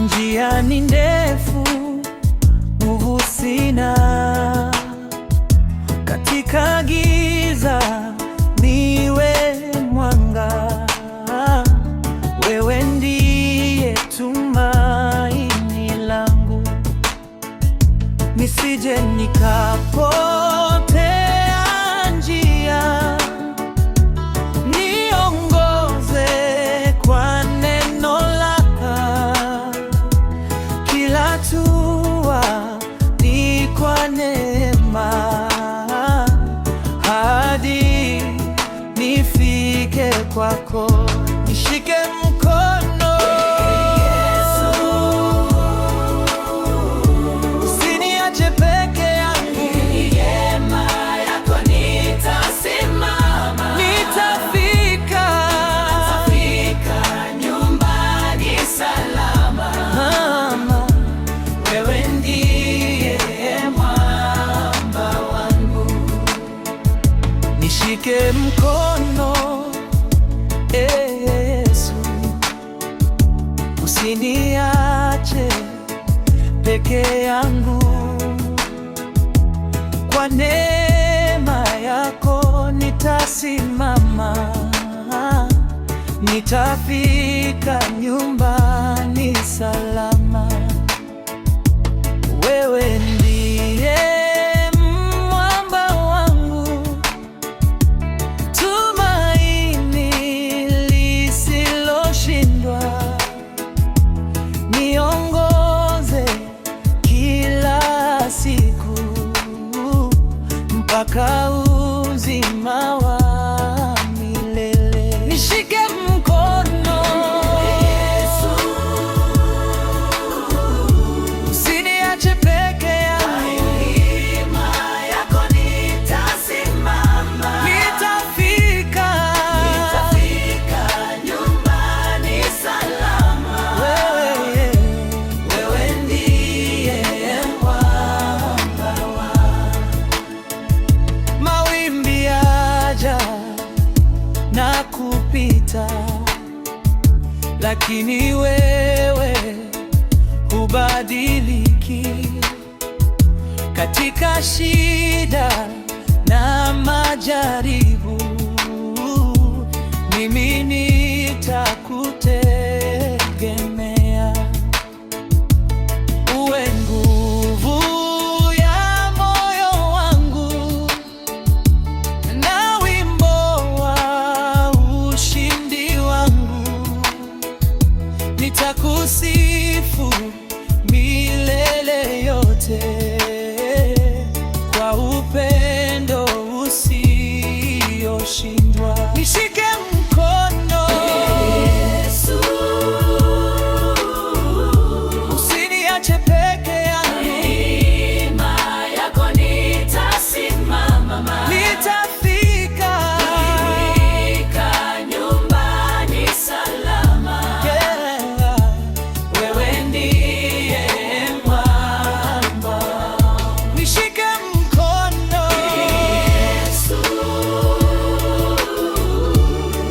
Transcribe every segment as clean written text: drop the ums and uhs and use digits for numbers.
Njia ni ndefu, nguvu sina, katika giza niwe mwanga. Wewe ndiye tumaini langu, nisije nikapotea njia. Niongoze kwa neno lako, kila hatua ni kwa neema, hadi nifike kwako. Nishike mkono Yesu, usiniache peke yangu. Neema yako nitasimama, nitafika nyumbani salama. Mama, wewe ndiye mwamba wangu. Nishike mkono Yesu, usiniache peke yangu. Kwa neema yako nitasimama, nitafika nyumbani salama. Wewe ndiye mwamba wangu, tumaini lisiloshindwa. Niongoze kila siku mpaka uzima wa milele. Nishike mkono Yesu, usiniache peke yangu. Neema yako nitasimama, nitafika nyumbani salama. Wewe ndiye mwamba wangu. Mawimbi yaja na kupita, lakini wewe hubadiliki. Katika shida na majaribu, mimi nitakutegemea. Uwe nguvu ya moyo wangu na wimbo wa ushindi wangu. Nitakusifu milele yote kwa upendo usioshindwa. Nishike mkono Yesu, usiniache peke yangu. Neema yako nitasimama, nitafika nyumbani salama. Wewe ndiye mwamba. Nishike mkono Yesu,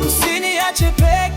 usiniache peke